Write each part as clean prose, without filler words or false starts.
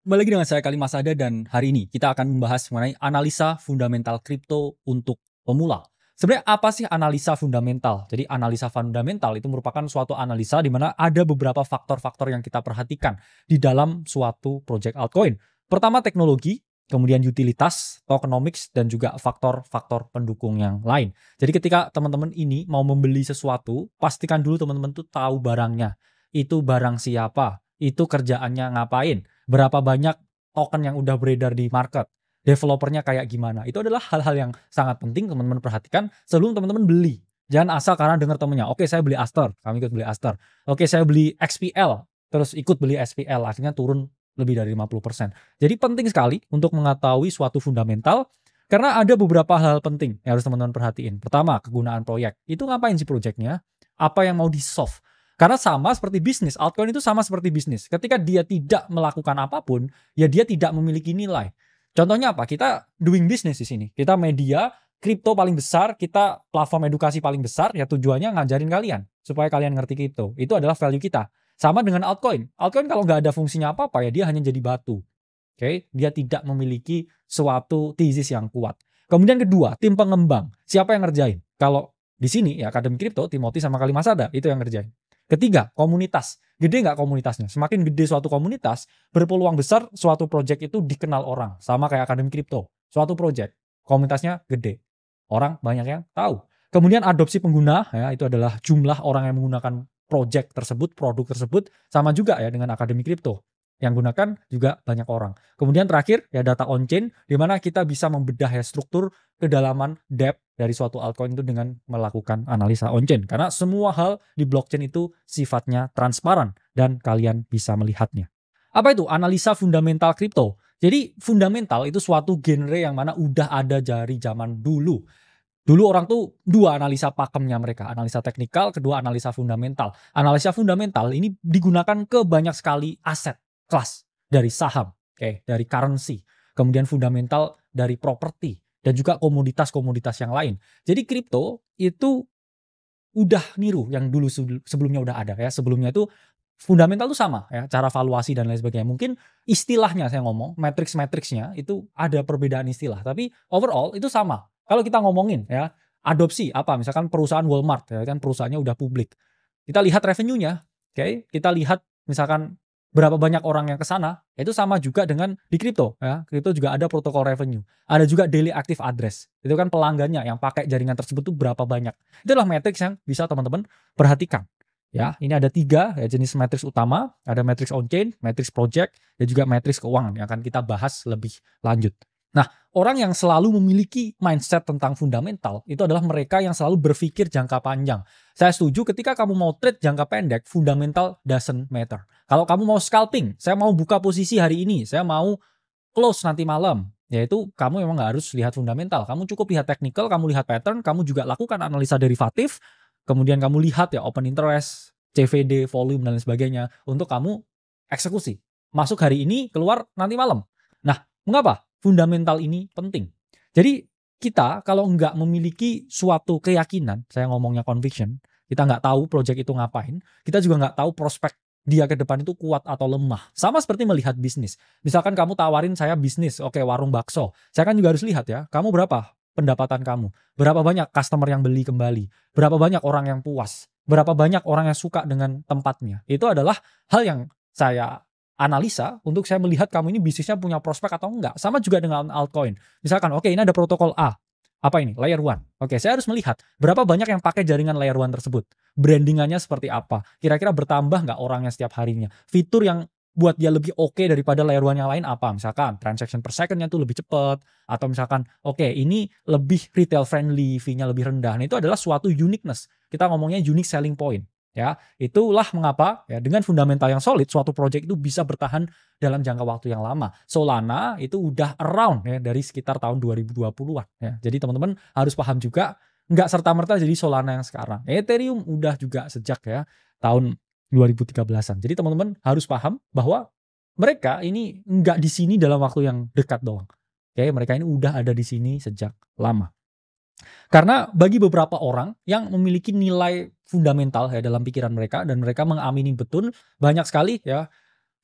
Kembali lagi dengan saya Kali Masada dan hari ini kita akan membahas mengenai analisa fundamental kripto untuk pemula. Sebenarnya apa sih analisa fundamental? Jadi analisa fundamental itu merupakan suatu analisa di mana ada beberapa faktor-faktor yang kita perhatikan di dalam suatu project altcoin. Pertama teknologi, kemudian utilitas, tokenomics, dan juga faktor-faktor pendukung yang lain. Jadi ketika teman-teman ini mau membeli sesuatu, pastikan dulu teman-teman tuh tahu barangnya. Itu barang siapa? Itu kerjaannya ngapain? Berapa banyak token yang udah beredar di market, developernya kayak gimana. Itu adalah hal-hal yang sangat penting teman-teman perhatikan sebelum teman-teman beli. Jangan asal karena dengar temennya, oke saya beli Aster, kami ikut beli Aster. Oke saya beli XPL, terus ikut beli SPL, akhirnya turun lebih dari 50%. Jadi penting sekali untuk mengetahui suatu fundamental, karena ada beberapa hal penting yang harus teman-teman perhatiin. Pertama, kegunaan proyek. Itu ngapain sih proyeknya? Apa yang mau di-solve? Karena sama seperti bisnis, altcoin itu sama seperti bisnis. Ketika dia tidak melakukan apapun, ya dia tidak memiliki nilai. Contohnya apa? Kita doing business di sini. Kita media, kripto paling besar, kita platform edukasi paling besar, ya tujuannya ngajarin kalian. Supaya kalian ngerti kripto. Itu adalah value kita. Sama dengan altcoin. Altcoin kalau nggak ada fungsinya apa-apa, ya dia hanya jadi batu. Oke? Dia tidak memiliki suatu thesis yang kuat. Kemudian kedua, tim pengembang. Siapa yang ngerjain? Kalau di sini, ya Akademi Kripto, Timothy sama Kali Masada, itu yang ngerjain. Ketiga, komunitas. Gede nggak komunitasnya? Semakin gede suatu komunitas, berpeluang besar suatu project itu dikenal orang. Sama kayak Akademi Kripto. Suatu project, komunitasnya gede. Orang banyak yang tahu. Kemudian adopsi pengguna, ya itu adalah jumlah orang yang menggunakan project tersebut, produk tersebut. Sama juga ya dengan Akademi Kripto. Yang gunakan juga banyak orang. Kemudian terakhir, ya data on-chain, di mana kita bisa membedah ya struktur kedalaman depth dari suatu altcoin itu dengan melakukan analisa on-chain. Karena semua hal di blockchain itu sifatnya transparan dan kalian bisa melihatnya. Apa itu analisa fundamental kripto? Jadi fundamental itu suatu genre yang mana udah ada dari zaman dulu. Dulu orang tuh dua analisa pakemnya mereka, analisa teknikal, kedua analisa fundamental. Analisa fundamental ini digunakan ke banyak sekali aset kelas, dari saham, dari currency, kemudian fundamental dari properti, dan juga komoditas-komoditas yang lain. Jadi kripto itu udah niru yang dulu sebelumnya udah ada ya. Sebelumnya itu fundamental itu sama ya, cara valuasi dan lain sebagainya. Mungkin istilahnya saya ngomong, matrix-matrixnya itu ada perbedaan istilah, tapi overall itu sama. Kalau kita ngomongin ya, adopsi apa misalkan perusahaan Walmart ya kan perusahaannya udah publik. Kita lihat revenue-nya, kita lihat misalkan berapa banyak orang yang ke sana, itu sama juga dengan di kripto ya. Kripto juga ada protokol revenue. Ada juga daily active address. Itu kan pelanggannya yang pakai jaringan tersebut tuh berapa banyak. Itulah matrix yang bisa teman-teman perhatikan. Ya, ini ada 3 ya, jenis matrix utama, ada matrix on-chain, matrix project, dan juga matrix keuangan yang akan kita bahas lebih lanjut. Nah, orang yang selalu memiliki mindset tentang fundamental itu adalah mereka yang selalu berpikir jangka panjang. Saya setuju ketika kamu mau trade jangka pendek, fundamental doesn't matter. Kalau kamu mau scalping, saya mau buka posisi hari ini, saya mau close nanti malam, yaitu kamu memang nggak harus lihat fundamental. Kamu cukup lihat technical, kamu lihat pattern, kamu juga lakukan analisa derivatif, kemudian kamu lihat ya open interest, CVD, volume, dan lain sebagainya untuk kamu eksekusi. Masuk hari ini, keluar nanti malam. Nah, mengapa fundamental ini penting? Jadi kita kalau nggak memiliki suatu keyakinan, saya ngomongnya conviction, kita nggak tahu project itu ngapain, kita juga nggak tahu prospek dia ke depan itu kuat atau lemah. Sama seperti melihat bisnis. Misalkan kamu tawarin saya bisnis, oke warung bakso. Saya kan juga harus lihat ya, kamu berapa pendapatan kamu? Berapa banyak customer yang beli kembali? Berapa banyak orang yang puas? Berapa banyak orang yang suka dengan tempatnya? Itu adalah hal yang saya analisa untuk saya melihat kamu ini bisnisnya punya prospek atau enggak. Sama juga dengan altcoin. Misalkan, oke ini ada protokol A. Apa ini? Layer 1. Oke, saya harus melihat berapa banyak yang pakai jaringan layer 1 tersebut. Brandingannya seperti apa? Kira-kira bertambah nggak orangnya setiap harinya? Fitur yang buat dia lebih oke daripada layer 1 yang lain apa? Misalkan transaction per second-nya tuh lebih cepat. Atau misalkan, oke ini lebih retail friendly, fee-nya lebih rendah. Nah, itu adalah suatu uniqueness. Kita ngomongnya unique selling point. Ya, itulah mengapa ya dengan fundamental yang solid suatu project itu bisa bertahan dalam jangka waktu yang lama. Solana itu udah around ya dari sekitar tahun 2020-an ya. Jadi teman-teman harus paham juga nggak serta-merta jadi Solana yang sekarang. Ethereum udah juga sejak ya tahun 2013-an. Jadi teman-teman harus paham bahwa mereka ini nggak di sini dalam waktu yang dekat doang. Oke, mereka ini udah ada di sini sejak lama. Karena bagi beberapa orang yang memiliki nilai fundamental ya dalam pikiran mereka dan mereka mengamini betul banyak sekali ya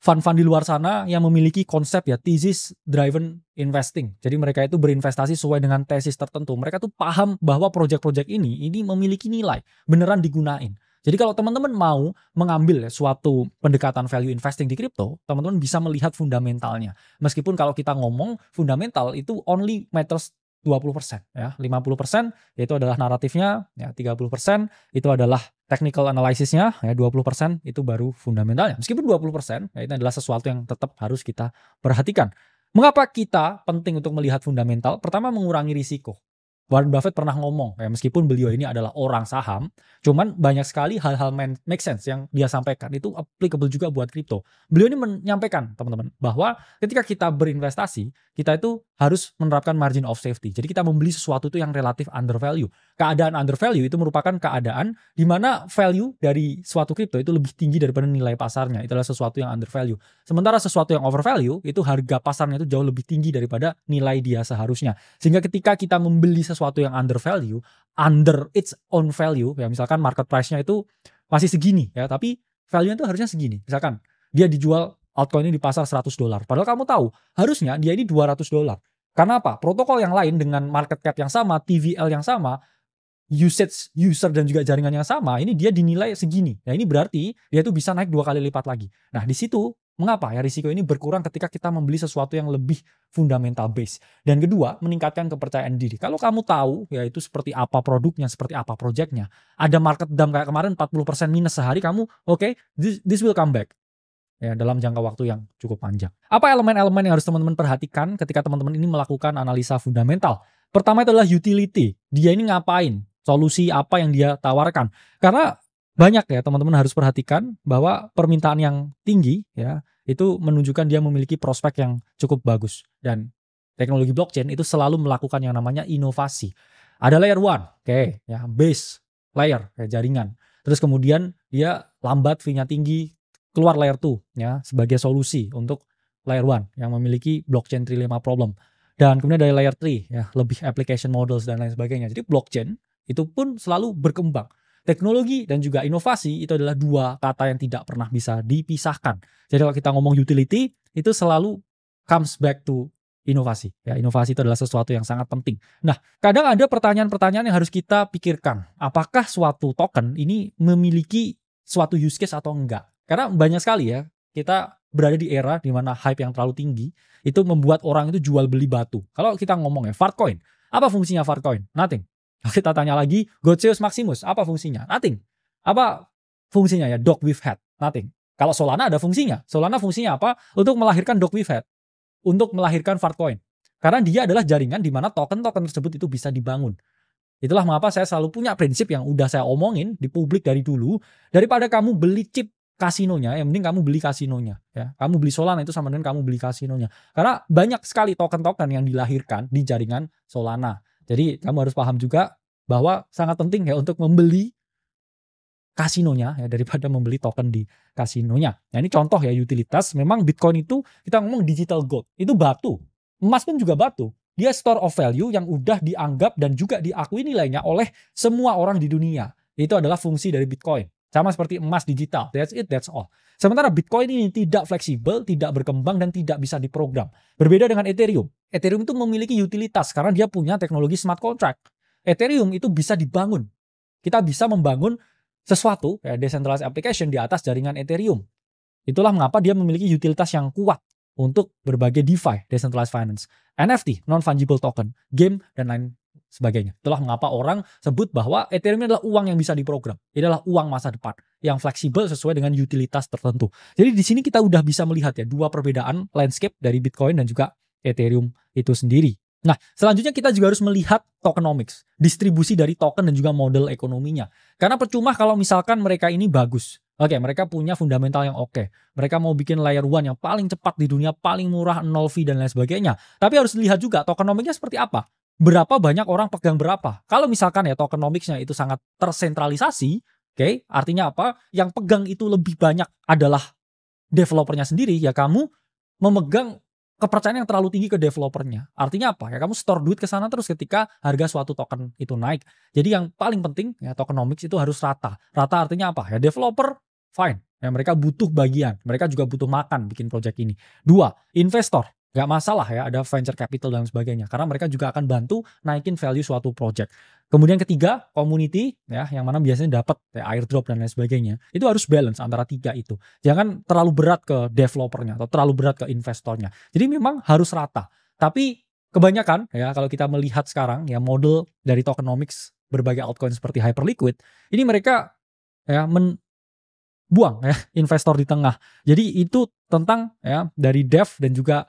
fund-fund di luar sana yang memiliki konsep ya thesis driven investing. Jadi mereka itu berinvestasi sesuai dengan tesis tertentu. Mereka tuh paham bahwa proyek-proyek ini memiliki nilai, beneran digunain. Jadi kalau teman-teman mau mengambil suatu pendekatan value investing di kripto, teman-teman bisa melihat fundamentalnya. Meskipun kalau kita ngomong fundamental itu only matters 20% ya, 50% yaitu adalah naratifnya, ya 30% itu adalah technical analysisnya, ya 20% itu baru fundamentalnya. Meskipun 20% ya itu adalah sesuatu yang tetap harus kita perhatikan. Mengapa kita penting untuk melihat fundamental? Pertama, mengurangi risiko. Warren Buffett pernah ngomong, ya meskipun beliau ini adalah orang saham, cuman banyak sekali hal-hal make sense yang dia sampaikan itu applicable juga buat kripto. Beliau ini menyampaikan, teman-teman, bahwa ketika kita berinvestasi, kita itu harus menerapkan margin of safety. Jadi kita membeli sesuatu itu yang relatif undervalue. Keadaan undervalue itu merupakan keadaan di mana value dari suatu kripto itu lebih tinggi daripada nilai pasarnya. Itu adalah sesuatu yang undervalue. Sementara sesuatu yang overvalue itu harga pasarnya itu jauh lebih tinggi daripada nilai dia seharusnya. Sehingga ketika kita membeli sesuatu yang undervalue, under its own value, ya misalkan market price-nya itu masih segini ya, tapi value-nya itu harusnya segini. Misalkan dia dijual altcoin ini di pasar $100. Padahal kamu tahu, harusnya dia ini $200. Karena apa? Protokol yang lain dengan market cap yang sama, TVL yang sama, usage user dan juga jaringan yang sama, ini dia dinilai segini. Nah, ini berarti dia itu bisa naik 2 kali lipat lagi. Nah, di situ mengapa ya risiko ini berkurang ketika kita membeli sesuatu yang lebih fundamental base. Dan kedua, meningkatkan kepercayaan diri. Kalau kamu tahu ya itu seperti apa produknya, seperti apa projectnya, ada market dump kayak kemarin 40% minus sehari, kamu oke, this will come back. Ya, dalam jangka waktu yang cukup panjang. Apa elemen-elemen yang harus teman-teman perhatikan ketika teman-teman ini melakukan analisa fundamental? Pertama itu adalah utility. Dia ini ngapain? Solusi apa yang dia tawarkan? Karena banyak ya teman-teman harus perhatikan bahwa permintaan yang tinggi ya itu menunjukkan dia memiliki prospek yang cukup bagus. Dan teknologi blockchain itu selalu melakukan yang namanya inovasi. Ada layer 1, oke, ya base layer kayak jaringan. Terus kemudian dia lambat, fee-nya tinggi, keluar layer 2 ya sebagai solusi untuk layer 1 yang memiliki blockchain trilemma problem. Dan kemudian dari layer 3 ya lebih application models dan lain sebagainya. Jadi blockchain itu pun selalu berkembang. Teknologi dan juga inovasi itu adalah dua kata yang tidak pernah bisa dipisahkan. Jadi kalau kita ngomong utility itu selalu comes back to inovasi. Ya, inovasi itu adalah sesuatu yang sangat penting. Nah, kadang ada pertanyaan-pertanyaan yang harus kita pikirkan. Apakah suatu token ini memiliki suatu use case atau enggak? Karena banyak sekali ya, kita berada di era di mana hype yang terlalu tinggi itu membuat orang itu jual beli batu. Kalau kita ngomong ya, Fartcoin. Apa fungsinya Fartcoin? Nothing. Kita tanya lagi, Goceus Maximus, apa fungsinya? Nothing. Apa fungsinya ya? Dog with head. Nothing. Kalau Solana ada fungsinya. Solana fungsinya apa? Untuk melahirkan dog with head. Untuk melahirkan Fartcoin. Karena dia adalah jaringan di mana token-token tersebut itu bisa dibangun. Itulah mengapa saya selalu punya prinsip yang udah saya omongin di publik dari dulu. Daripada kamu beli chip kasinonya, yang mending kamu beli kasinonya. Ya. Kamu beli Solana itu sama dengan kamu beli kasinonya. Karena banyak sekali token-token yang dilahirkan di jaringan Solana. Jadi kamu harus paham juga bahwa sangat penting ya untuk membeli kasinonya ya daripada membeli token di kasinonya. Nah ini contoh ya utilitas. Memang Bitcoin itu kita ngomong digital gold. Itu batu. Emas pun juga batu. Dia store of value yang udah dianggap dan juga diakui nilainya oleh semua orang di dunia. Itu adalah fungsi dari Bitcoin. Sama seperti emas digital. That's it, that's all. Sementara Bitcoin ini tidak fleksibel, tidak berkembang, dan tidak bisa diprogram. Berbeda dengan Ethereum. Ethereum itu memiliki utilitas karena dia punya teknologi smart contract. Ethereum itu bisa dibangun. Kita bisa membangun sesuatu, ya, decentralized application di atas jaringan Ethereum. Itulah mengapa dia memiliki utilitas yang kuat untuk berbagai DeFi, decentralized finance, NFT, non-fungible token, game, dan lain sebagainya. Itulah mengapa orang sebut bahwa Ethereum adalah uang yang bisa diprogram. Ini adalah uang masa depan yang fleksibel sesuai dengan utilitas tertentu. Jadi di sini kita udah bisa melihat ya dua perbedaan landscape dari Bitcoin dan juga Ethereum itu sendiri. Nah, selanjutnya kita juga harus melihat tokenomics, distribusi dari token dan juga model ekonominya. Karena percuma kalau misalkan mereka ini bagus. Oke, mereka punya fundamental yang oke. Mereka mau bikin layer 1 yang paling cepat di dunia, paling murah, 0 fee dan lain sebagainya. Tapi harus lihat juga tokenomicsnya seperti apa. Berapa banyak orang pegang berapa. Kalau misalkan ya tokenomicsnya itu sangat tersentralisasi, oke, artinya apa? Yang pegang itu lebih banyak adalah developernya sendiri, ya kamu memegang kepercayaan yang terlalu tinggi ke developernya. Artinya apa? Ya kamu store duit ke sana terus ketika harga suatu token itu naik. Jadi yang paling penting ya tokenomics itu harus rata. Rata artinya apa? Ya developer fine. Ya, mereka butuh bagian, mereka juga butuh makan bikin project ini. 2, investor. Gak masalah ya ada venture capital dan sebagainya. Karena mereka juga akan bantu naikin value suatu project. Kemudian ketiga, community ya yang mana biasanya dapat ya, airdrop dan lain sebagainya. Itu harus balance antara tiga itu. Jangan terlalu berat ke developernya atau terlalu berat ke investornya. Jadi memang harus rata. Tapi kebanyakan ya kalau kita melihat sekarang ya model dari tokenomics berbagai altcoin seperti Hyperliquid, ini mereka ya buang ya investor di tengah. Jadi itu tentang ya dari dev dan juga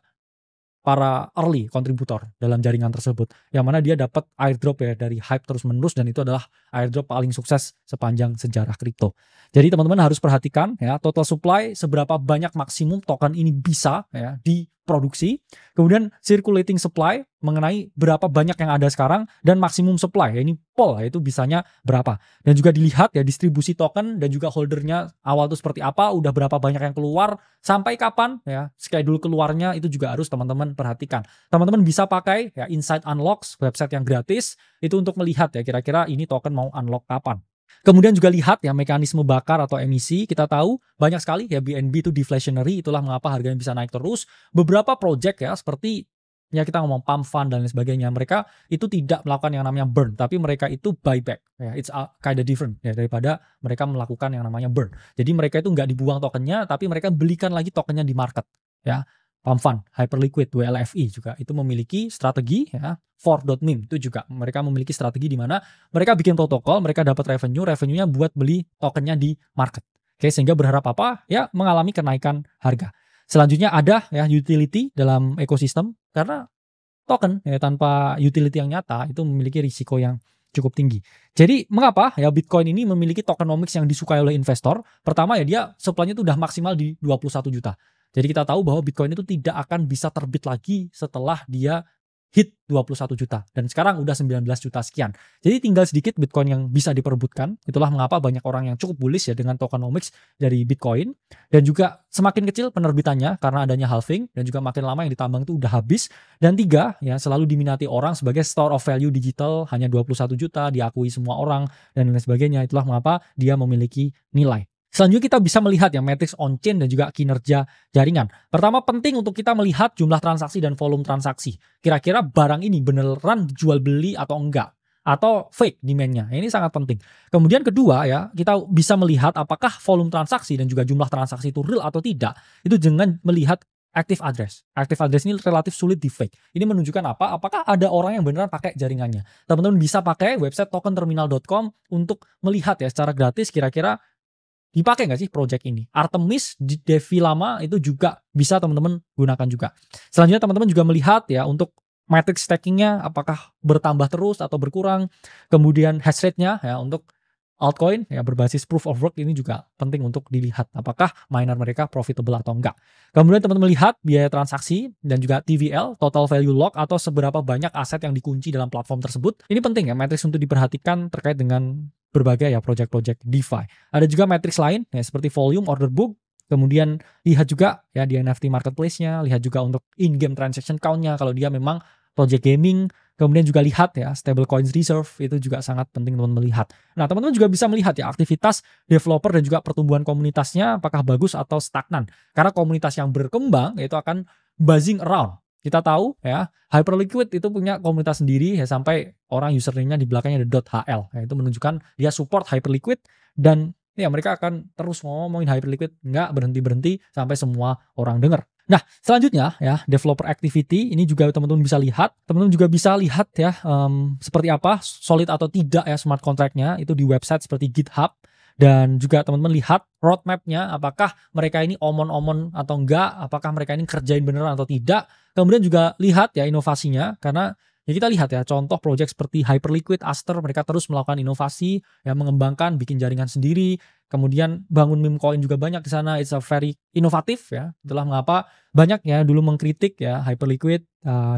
para early kontributor dalam jaringan tersebut, yang mana dia dapat airdrop ya dari hype terus menerus, dan itu adalah airdrop paling sukses sepanjang sejarah kripto. Jadi teman-teman harus perhatikan ya total supply, seberapa banyak maksimum token ini bisa ya diproduksi, kemudian circulating supply mengenai berapa banyak yang ada sekarang, dan maksimum supply ya ini pool ya itu bisanya berapa, dan juga dilihat ya distribusi token dan juga holdernya awal itu seperti apa, udah berapa banyak yang keluar, sampai kapan ya schedule keluarnya itu juga harus teman-teman perhatikan. Teman-teman bisa pakai ya Insight Unlocks, website yang gratis itu untuk melihat ya kira-kira ini token mau unlock kapan. Kemudian juga lihat ya mekanisme bakar atau emisi. Kita tahu banyak sekali ya BNB itu deflationary, itulah mengapa harganya bisa naik terus. Beberapa project ya seperti ya kita ngomong pump fund dan lain sebagainya, mereka itu tidak melakukan yang namanya burn, tapi mereka itu buyback ya, it's kind of different ya daripada mereka melakukan yang namanya burn. Jadi mereka itu nggak dibuang tokennya, tapi mereka belikan lagi tokennya di market ya. Pump fund, Hyperliquid, WLFI juga itu memiliki strategi ya. 4.meme itu juga mereka memiliki strategi di mana mereka bikin protokol, mereka dapat revenue-nya buat beli tokennya di market. Oke, sehingga berharap apa? Ya mengalami kenaikan harga. Selanjutnya ada ya utility dalam ekosistem, karena token ya tanpa utility yang nyata itu memiliki risiko yang cukup tinggi. Jadi mengapa ya Bitcoin ini memiliki tokenomics yang disukai oleh investor? Pertama ya dia supply-nya itu udah maksimal di 21 juta. Jadi kita tahu bahwa Bitcoin itu tidak akan bisa terbit lagi setelah dia hit 21 juta. Dan sekarang udah 19 juta sekian. Jadi tinggal sedikit Bitcoin yang bisa diperebutkan. Itulah mengapa banyak orang yang cukup bullish ya dengan tokenomics dari Bitcoin. Dan juga semakin kecil penerbitannya karena adanya halving. Dan juga makin lama yang ditambang itu udah habis. Dan 3, ya selalu diminati orang sebagai store of value digital. Hanya 21 juta, diakui semua orang, dan lain sebagainya. Itulah mengapa dia memiliki nilai. Selanjutnya kita bisa melihat ya matriks on-chain dan juga kinerja jaringan. Pertama penting untuk kita melihat jumlah transaksi dan volume transaksi. Kira-kira barang ini beneran jual beli atau enggak. Atau fake demand-nya. Ini sangat penting. Kemudian kedua ya, kita bisa melihat apakah volume transaksi dan juga jumlah transaksi itu real atau tidak. Itu dengan melihat active address. Active address ini relatif sulit di fake. Ini menunjukkan apa? Apakah ada orang yang beneran pakai jaringannya. Teman-teman bisa pakai website tokenterminal.com untuk melihat ya secara gratis kira-kira dipakai nggak sih project ini. Artemis di Devi lama itu juga bisa teman-teman gunakan juga. Selanjutnya teman-teman juga melihat ya untuk matrix stackingnya apakah bertambah terus atau berkurang. Kemudian hash rate-nya ya untuk altcoin ya berbasis proof of work ini juga penting untuk dilihat apakah miner mereka profitable atau enggak. Kemudian teman-teman lihat biaya transaksi dan juga TVL, total value lock, atau seberapa banyak aset yang dikunci dalam platform tersebut. Ini penting ya matrix untuk diperhatikan terkait dengan berbagai ya project-project DeFi. Ada juga matrix lain ya seperti volume, order book. Kemudian lihat juga ya di NFT marketplace-nya, lihat juga untuk in-game transaction count-nya kalau dia memang project gaming. Kemudian juga lihat ya stablecoins reserve, itu juga sangat penting teman-teman melihat. Nah teman-teman juga bisa melihat ya aktivitas developer dan juga pertumbuhan komunitasnya apakah bagus atau stagnan. Karena komunitas yang berkembang itu akan buzzing around. Kita tahu ya Hyperliquid itu punya komunitas sendiri ya sampai orang username-nya di belakangnya ada .hl. Ya, itu menunjukkan dia support Hyperliquid, dan ya mereka akan terus ngomongin Hyperliquid, nggak berhenti-berhenti sampai semua orang dengar. Nah, selanjutnya ya developer activity ini juga teman-teman bisa lihat. Teman-teman juga bisa lihat ya seperti apa solid atau tidak ya smart contract-nya itu di website seperti GitHub. Dan juga teman-teman lihat roadmap-nya apakah mereka ini omon-omon atau enggak, apakah mereka ini kerjain beneran atau tidak. Kemudian juga lihat ya inovasinya, karena ya kita lihat ya contoh project seperti Hyperliquid, Aster, mereka terus melakukan inovasi, ya mengembangkan, bikin jaringan sendiri, kemudian bangun meme coin juga banyak di sana. It's a very inovatif ya. Itulah mengapa banyak ya dulu mengkritik ya Hyperliquid,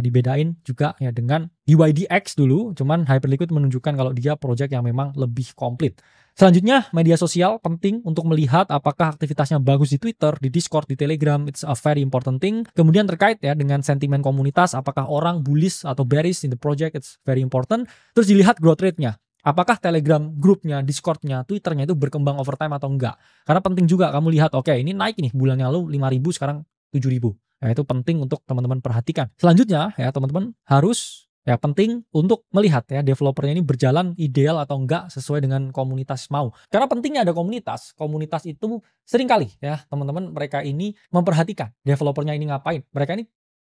dibedain juga ya dengan DYDX dulu, cuman Hyperliquid menunjukkan kalau dia project yang memang lebih komplit. Selanjutnya, media sosial penting untuk melihat apakah aktivitasnya bagus di Twitter, di Discord, di Telegram. It's a very important thing. Kemudian terkait ya dengan sentimen komunitas, apakah orang bullish atau bearish in the project, it's very important. Terus dilihat growth rate-nya. apakah Telegram grupnya, Discordnya, Twitternya itu berkembang overtime atau enggak. Karena penting juga kamu lihat, oke ini naik nih bulan yang lalu 5.000 sekarang 7.000. Ya, itu penting untuk teman-teman perhatikan. Selanjutnya ya teman-teman harus penting untuk melihat ya developernya ini berjalan ideal atau enggak sesuai dengan komunitas mau. Karena pentingnya ada komunitas. Komunitas itu seringkali ya teman-teman mereka ini memperhatikan developernya ini ngapain. Mereka ini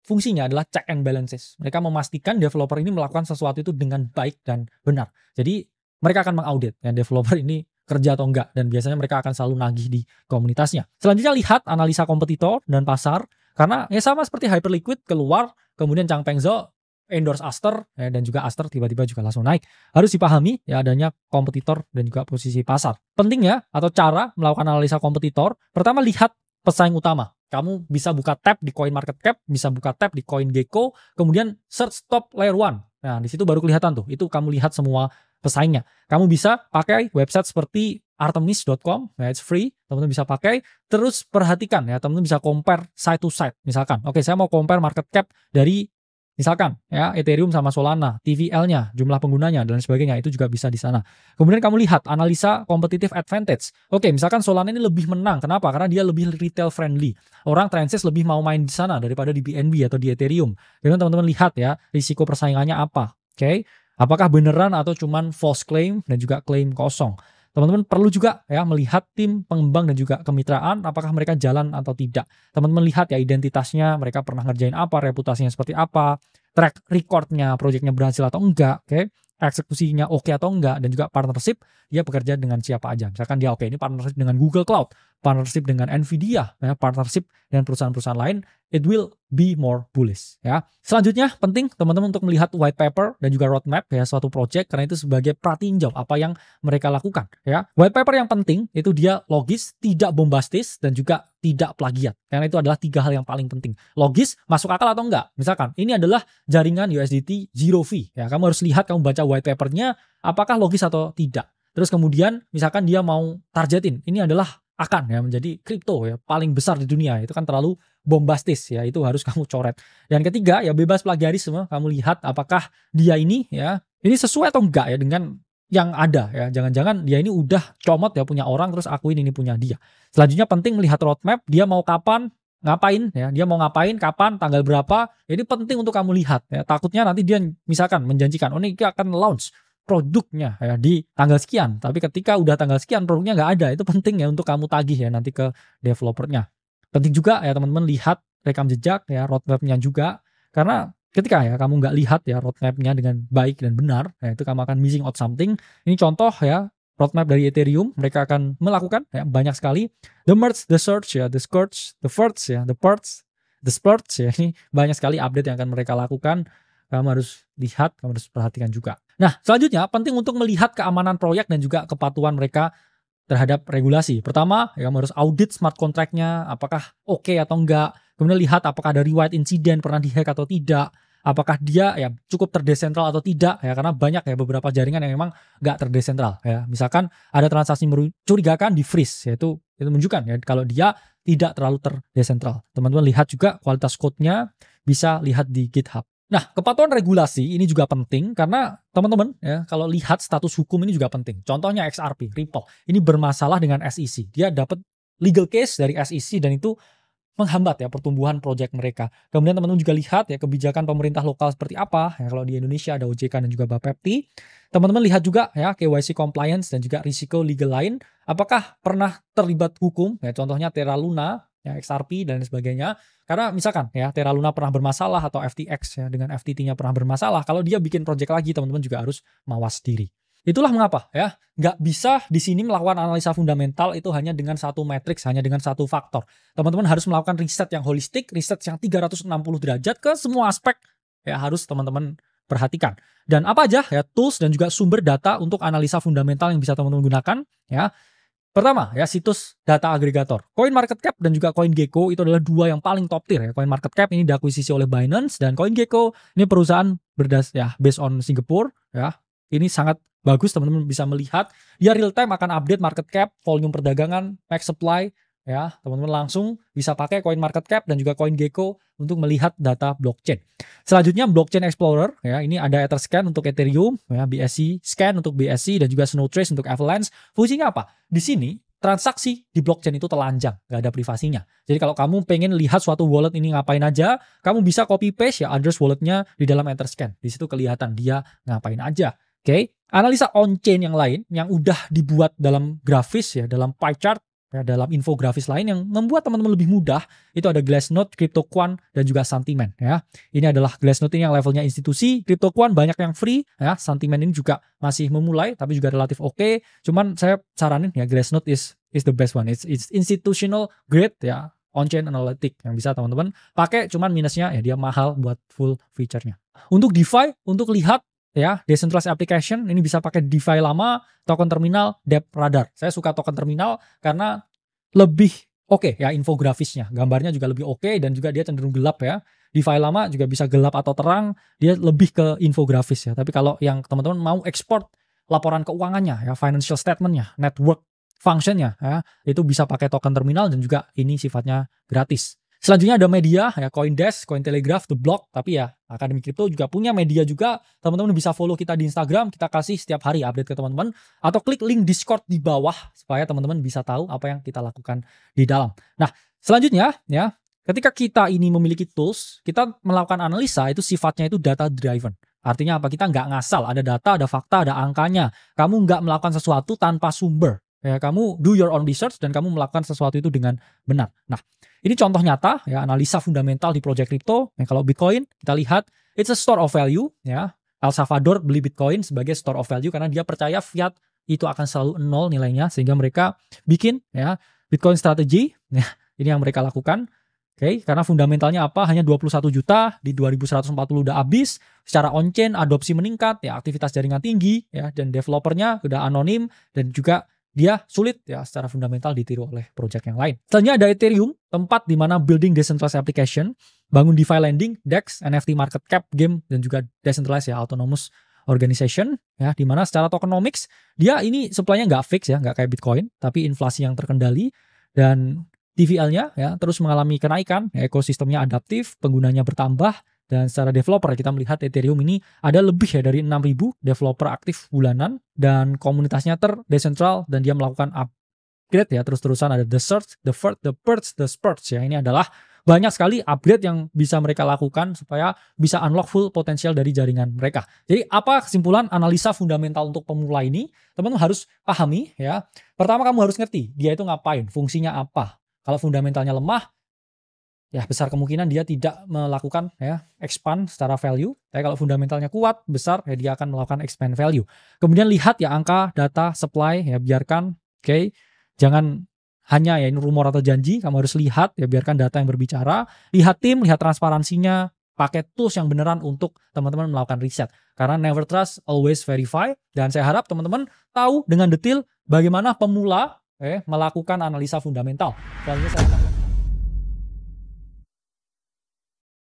fungsinya adalah check and balances. Mereka memastikan developer ini melakukan sesuatu itu dengan baik dan benar. Jadi mereka akan mengaudit ya developer ini kerja atau enggak, dan biasanya mereka akan selalu nagih di komunitasnya. Selanjutnya lihat analisa kompetitor dan pasar, karena ya sama seperti Hyperliquid keluar, kemudian Changpeng Zhou endorse Aster ya, dan juga Aster tiba-tiba juga langsung naik. Harus dipahami ya adanya kompetitor dan juga posisi pasar. Pentingnya atau cara melakukan analisa kompetitor, pertama lihat pesaing utama. Kamu bisa buka tab di CoinMarketCap, bisa buka tab di CoinGecko, kemudian search top layer 1. Nah, di situ baru kelihatan tuh. Itu kamu lihat semua pesaingnya. Kamu bisa pakai website seperti Artemis.com, ya it's free, teman-teman bisa pakai. Terus perhatikan ya, teman-teman bisa compare side to side. Misalkan, oke saya mau compare market cap dari misalkan ya Ethereum sama Solana, TVL-nya, jumlah penggunanya dan sebagainya, itu juga bisa di sana. Kemudian kamu lihat analisa competitive advantage. Oke, misalkan Solana ini lebih menang. Kenapa? Karena dia lebih retail friendly. Orang transis lebih mau main di sana daripada di BNB atau di Ethereum. Kemudian teman-teman lihat ya risiko persaingannya apa. Oke, apakah beneran atau cuman false claim dan juga klaim kosong. Teman-teman perlu juga ya melihat tim pengembang dan juga kemitraan, apakah mereka jalan atau tidak. Teman-teman lihat ya identitasnya, mereka pernah ngerjain apa, reputasinya seperti apa, track recordnya, proyeknya berhasil atau enggak, oke, eksekusinya oke atau enggak, dan juga partnership, dia bekerja dengan siapa aja. Misalkan dia oke, ini partnership dengan Google Cloud, partnership dengan Nvidia, ya, partnership dengan perusahaan-perusahaan lain, it will be more bullish ya. Selanjutnya penting teman-teman untuk melihat white paper dan juga roadmap ya suatu project, karena itu sebagai pratinjau apa yang mereka lakukan ya. White paper yang penting itu dia logis, tidak bombastis, dan juga tidak plagiat. Karena itu adalah 3 hal yang paling penting. Logis, masuk akal atau enggak. Misalkan ini adalah jaringan USDT zero fee ya. Kamu harus lihat, kamu baca white papernya apakah logis atau tidak. Terus kemudian misalkan dia mau targetin, ini adalah akan ya menjadi kripto ya paling besar di dunia, itu kan terlalu bombastis ya, itu harus kamu coret. Dan ketiga ya bebas plagiarisme, kamu lihat apakah dia ini ya ini sesuai atau enggak ya dengan yang ada ya. Jangan-jangan dia ini udah comot ya punya orang terus akuin ini punya dia. Selanjutnya penting melihat roadmap, dia mau kapan ngapain ya, dia mau ngapain, kapan, tanggal berapa. Ini penting untuk kamu lihat ya. Takutnya nanti dia misalkan menjanjikan oh ini akan launch produknya ya di tanggal sekian, tapi ketika udah tanggal sekian produknya nggak ada. Itu penting ya untuk kamu tagih ya nanti ke developernya. Penting juga ya teman-teman lihat rekam jejak ya, roadmapnya juga, karena ketika ya kamu nggak lihat ya roadmapnya dengan baik dan benar ya, itu kamu akan missing out something. Ini contoh ya roadmap dari Ethereum, mereka akan melakukan ya banyak sekali the merge, the search ya, the scourge, the first ya, the parts, the splurge ya, ini banyak sekali update yang akan mereka lakukan. Kamu harus lihat, kamu harus perhatikan juga. Nah, selanjutnya penting untuk melihat keamanan proyek dan juga kepatuhan mereka terhadap regulasi. Pertama, ya kamu harus audit smart contract-nya, apakah oke atau enggak. Kemudian lihat apakah ada riwayat insiden, pernah dihack atau tidak. Apakah dia ya cukup terdesentral atau tidak ya, karena banyak ya beberapa jaringan yang memang nggak terdesentral ya. Misalkan ada transaksi mencurigakan di freeze, yaitu itu menunjukkan ya kalau dia tidak terlalu terdesentral. Teman-teman lihat juga kualitas code-nya, bisa lihat di GitHub. Nah, kepatuhan regulasi ini juga penting karena teman-teman ya kalau lihat status hukum ini juga penting. Contohnya XRP, Ripple, ini bermasalah dengan SEC. Dia dapat legal case dari SEC dan itu menghambat ya pertumbuhan proyek mereka. Kemudian teman-teman juga lihat ya kebijakan pemerintah lokal seperti apa. Ya kalau di Indonesia ada OJK dan juga Bapepti. Teman-teman lihat juga ya KYC compliance dan juga risiko legal lain. Apakah pernah terlibat hukum? Ya contohnya Terra Luna, ya XRP dan sebagainya. Karena misalkan ya Terra Luna pernah bermasalah atau FTX ya dengan FTT-nya pernah bermasalah, kalau dia bikin project lagi teman-teman juga harus mawas diri. Itulah mengapa ya nggak bisa di sini melakukan analisa fundamental itu hanya dengan satu matriks, hanya dengan satu faktor. Teman-teman harus melakukan riset yang holistik, riset yang 360 derajat ke semua aspek ya, harus teman-teman perhatikan. Dan apa aja ya tools dan juga sumber data untuk analisa fundamental yang bisa teman-teman gunakan ya. Pertama ya situs data agregator. CoinMarketCap dan juga CoinGecko itu adalah 2 yang paling top tier ya. CoinMarketCap ini diakuisisi oleh Binance dan CoinGecko ini perusahaan based on Singapore ya. Ini sangat bagus, teman-teman bisa melihat dia real time akan update market cap, volume perdagangan, max supply ya, teman-teman langsung bisa pakai CoinMarketCap dan juga CoinGecko untuk melihat data blockchain. Selanjutnya Blockchain Explorer, ya, ini ada Etherscan untuk Ethereum, ya, BSC Scan untuk BSC dan juga Snowtrace untuk Avalanche. Fungsinya apa? Di sini transaksi di blockchain itu telanjang, nggak ada privasinya. Jadi kalau kamu pengen lihat suatu wallet ini ngapain aja, kamu bisa copy paste ya address walletnya di dalam Etherscan. Di situ kelihatan dia ngapain aja. Oke, analisa on-chain yang lain yang udah dibuat dalam grafis ya, dalam pie chart, ya, dalam infografis lain yang membuat teman-teman lebih mudah, itu ada Glassnode, CryptoQuant, dan juga Santiment ya. Ini adalah Glassnode ini yang levelnya institusi, CryptoQuant banyak yang free ya, Santiment ini juga masih memulai tapi juga relatif oke. Cuman saya saranin ya Glassnode is the best one. It's institutional grade ya, on-chain analytic yang bisa teman-teman pakai, cuman minusnya ya dia mahal buat full feature-nya. Untuk DeFi, untuk lihat ya, decentralized application ini bisa pakai DeFi lama, token terminal, Depth Radar. Saya suka token terminal karena lebih oke ya infografisnya, gambarnya juga lebih oke dan juga dia cenderung gelap ya. DeFi lama juga bisa gelap atau terang, dia lebih ke infografis ya. Tapi kalau yang teman-teman mau ekspor laporan keuangannya ya, financial statementnya, network functionnya ya, itu bisa pakai token terminal dan juga ini sifatnya gratis. Selanjutnya ada media ya, CoinDesk, Cointelegraph, The Block, tapi ya Akademi Kripto juga punya media juga. Teman-teman bisa follow kita di Instagram, kita kasih setiap hari update ke teman-teman, atau klik link Discord di bawah supaya teman-teman bisa tahu apa yang kita lakukan di dalam. Nah, selanjutnya ya, ketika kita ini memiliki tools, kita melakukan analisa itu sifatnya itu data driven. Artinya apa? Kita nggak ngasal, ada data, ada fakta, ada angkanya. Kamu nggak melakukan sesuatu tanpa sumber. Ya, kamu do your own research dan kamu melakukan sesuatu itu dengan benar. Nah, ini contoh nyata ya, analisa fundamental di project crypto. Ya, kalau Bitcoin kita lihat it's a store of value ya. El Salvador beli Bitcoin sebagai store of value karena dia percaya fiat itu akan selalu nol nilainya, sehingga mereka bikin ya Bitcoin strategy. Ya, ini yang mereka lakukan. Oke, karena fundamentalnya apa? Hanya 21 juta di 2140 udah habis. Secara on-chain adopsi meningkat ya, aktivitas jaringan tinggi ya, dan developernya udah anonim dan juga dia sulit ya secara fundamental ditiru oleh project yang lain. Selanjutnya ada Ethereum, tempat di mana building decentralized application, bangun DeFi lending, DEX, NFT market cap, game, dan juga decentralized ya, autonomous organization ya, di mana secara tokenomics dia ini supply-nya nggak fix ya, nggak kayak Bitcoin, tapi inflasi yang terkendali dan TVL-nya ya terus mengalami kenaikan, ya, ekosistemnya adaptif, penggunanya bertambah. Dan secara developer kita melihat Ethereum ini ada lebih ya dari 6.000 developer aktif bulanan dan komunitasnya terdesentral dan dia melakukan upgrade ya terus-terusan. Ada the search, the first, the purge, the spurge ya, ini adalah banyak sekali upgrade yang bisa mereka lakukan supaya bisa unlock full potensial dari jaringan mereka. Jadi apa kesimpulan analisa fundamental untuk pemula ini? Teman-teman harus pahami ya. Pertama kamu harus ngerti dia itu ngapain, fungsinya apa. Kalau fundamentalnya lemah, ya besar kemungkinan dia tidak melakukan ya expand secara value. Tapi kalau fundamentalnya kuat, besar ya dia akan melakukan expand value. Kemudian lihat ya angka, data, supply ya, biarkan oke. Jangan hanya ya ini rumor atau janji, kamu harus lihat ya, biarkan data yang berbicara. Lihat tim, lihat transparansinya, pakai tools yang beneran untuk teman-teman melakukan riset. Karena never trust, always verify. Dan saya harap teman-teman tahu dengan detail bagaimana pemula melakukan analisa fundamental. Selanjutnya saya akan